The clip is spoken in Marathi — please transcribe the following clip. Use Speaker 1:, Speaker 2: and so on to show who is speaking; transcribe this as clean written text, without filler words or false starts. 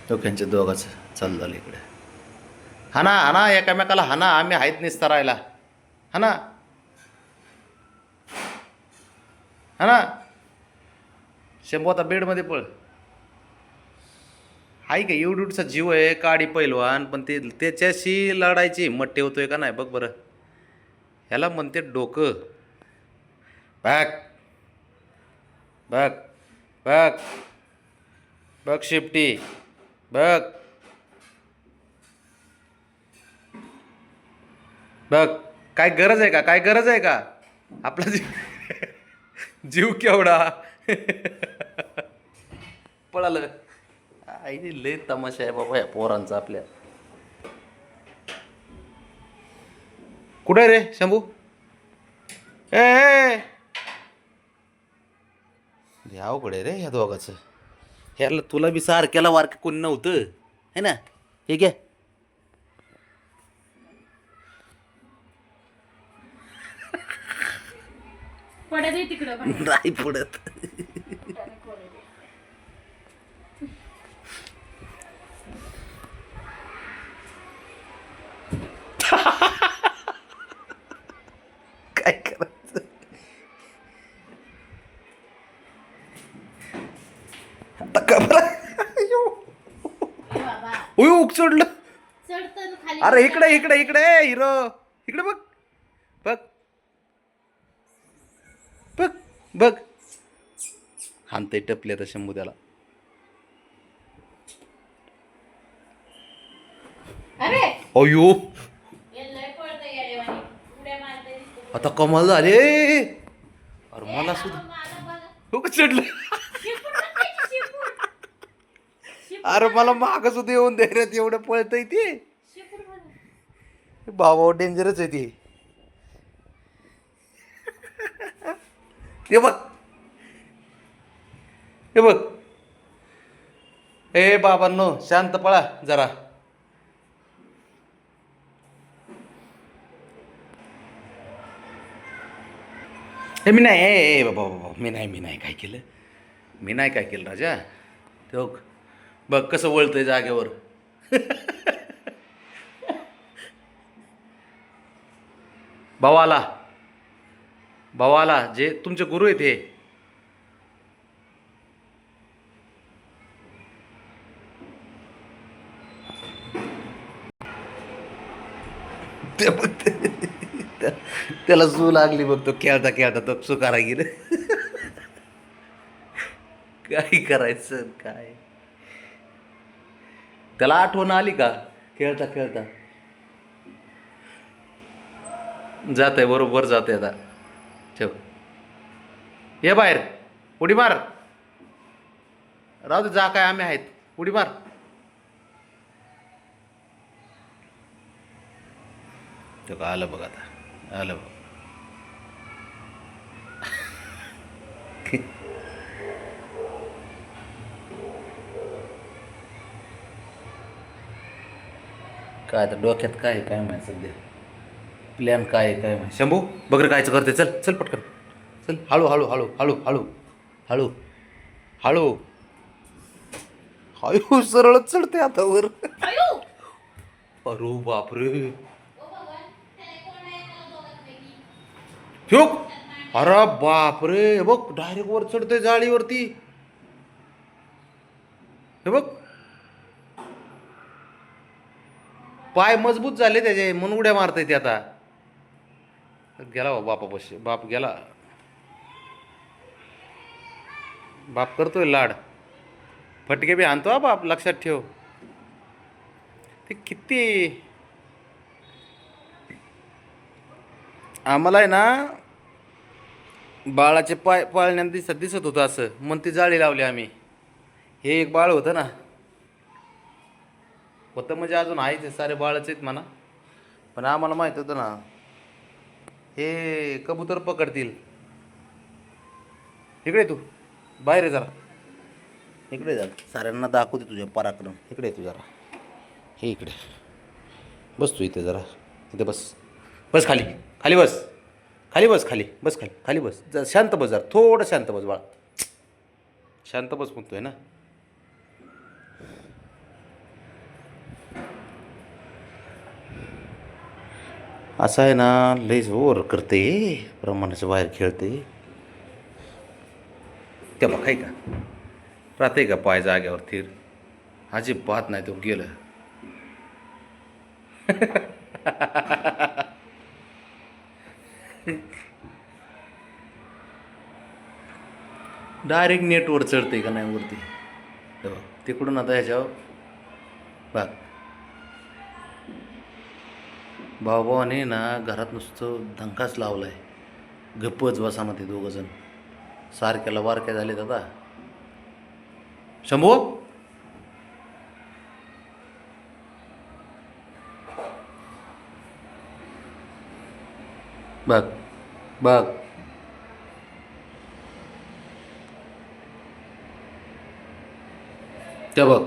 Speaker 1: डोक्यांच्या दोघाचं चालू झालं इकडे. हाना हाना एकामेकाला हाना, आम्ही आहेत निस्ता राहायला. हाना हाना. शंभू आता बेडमध्ये पळ. हाय का एवढूचा जीव आहे काडी पैलवान, पण ते त्याच्याशी लढायची हिंमत ठेवतोय का नाही बघ बरं. ह्याला म्हणते डोकं. बघ बघ बघ बघ शिफ्टी बघ बघ. काय गरज आहे का, काय गरज आहे का आपला जीव जीव केवढा पळालं. आई लय तमाशा आहे बाबा या पोरांचा आपल्या. कुठे रे शंभू? ए अवघड आहे रे ह्या दोघाचं. ह्याला तुला बी सारख्याला वारक कोणी नव्हतं है ना. हे घे.
Speaker 2: पडत आहे तिकडं बाहेर.
Speaker 1: नाही पुढत. काय करायचं आता कमरा.
Speaker 2: ए बाबा
Speaker 1: उय चढलं.
Speaker 2: चढतं खाली.
Speaker 1: अरे इकडे इकडे इकडे हिरो. इकडे बघ बघ बघ बघ. हानते टपले तर शंभू त्याला.
Speaker 2: अरे
Speaker 1: अयो
Speaker 2: हे लय पळतंय येडेवानी. उड्या मारतंय दिसतं.
Speaker 1: आता कमाल झाले. अरे मला सुद्धा
Speaker 2: माझं बघा.
Speaker 1: हो चढलं.
Speaker 2: शिपूट टाकायची, शिपूट. शिपूट
Speaker 1: अरे मला माग सुद्धा येऊन धैर्यात एवढं पळतय ते.
Speaker 2: शिपूट बघा.
Speaker 1: बाबा डेंजरच आहे ते. हे बघ हे बघ. ए बाबांनो शांत पळा जरा. हे मी नाही. ए बाबा बाबा मी नाही काय केलं. मी नाही काय केलं राजा. ते बघ बघ कसं वळतंय जागेवर. भावाला भावाला जे तुमचे गुरु आहेत हे. ते बघ त्याला सू लागली बघ. तो खेळता खेळता तो सुकारा गेलं. काय करायचं काय. त्याला आठवण आली का खेळता खेळता. जात आहे बरोबर जात आहे आता. ठेव. ये बाहेर उडी मार. राहू दे जा काय आम्ही आहेत. उडी मार. तो का आलं बघ आता. आलं बघ. काय आता डोक्यात काय आहे काय माहिती सध्या. प्लॅन काय आहे काय माहिती. शंभू बघ कायचं करते. चल चल पटकन चल. हळू हळू हळू हळू हळू हळू हळू हळू सरळच चढते आता वर.
Speaker 2: अयो.
Speaker 1: अरे बापरे.
Speaker 2: ओ भगवान, त्याला कोण आहे मला दोघांपैकी?
Speaker 1: ठोक. अरे बापरे. हे बघ डायरेक्ट वर चढतोय जाळीवरती. हे बघ पाय मजबूत झाले त्याचे म्हणून उड्या मारताय ते आता. गेला बा बापापाशी. बाप गेला. बाप करतोय लाड. फटके बी आणतो हा बाप लक्षात ठेव. ते किती आम्हाला आहे ना बाळाचे पाय पाळण्यात दिसत होतं असं म्हणून ती जाळी लावली आम्ही. हे एक बाळ होतं ना. होतं म्हणजे अजून आहे ते सारे बाळच आहेत म्हणा. पण आम्हाला माहीत होतं ना हे कबूतर पकडतील. इकडे तू बाहेर आहे जरा. इकडे जा साऱ्यांना दाखवते तुझ्या पराक्रम. इकडे तू जरा. हे इकडे बस तू इथे जरा. इथे बस. बस खाली खाली बस. खाली बस खाली बस. खाली खाली बस. जरा शांत बस. जरा थोडं शांत बस बाळा. शांत बस म्हणतोय ना. असं आहे ना, लईच ओव्हर करते, प्रमाणाच्या बाहेर खेळते. त्या बघ आहे का, राहते का पाय जाग्यावर थिर, अजिबात नाही, तो गेलं. डायरेक्ट नेटवर चढते का नाही वरती. हे बघ, तिकडून आता ह्याच्यावर बघ, भावाने ना घरात नुसतं धंकाच लावलाय. गप्पच बसा म्हणते दोघं जण, सारख्याला वारक्या झालेत आता. शंभू, बघ बघ, त्या बघ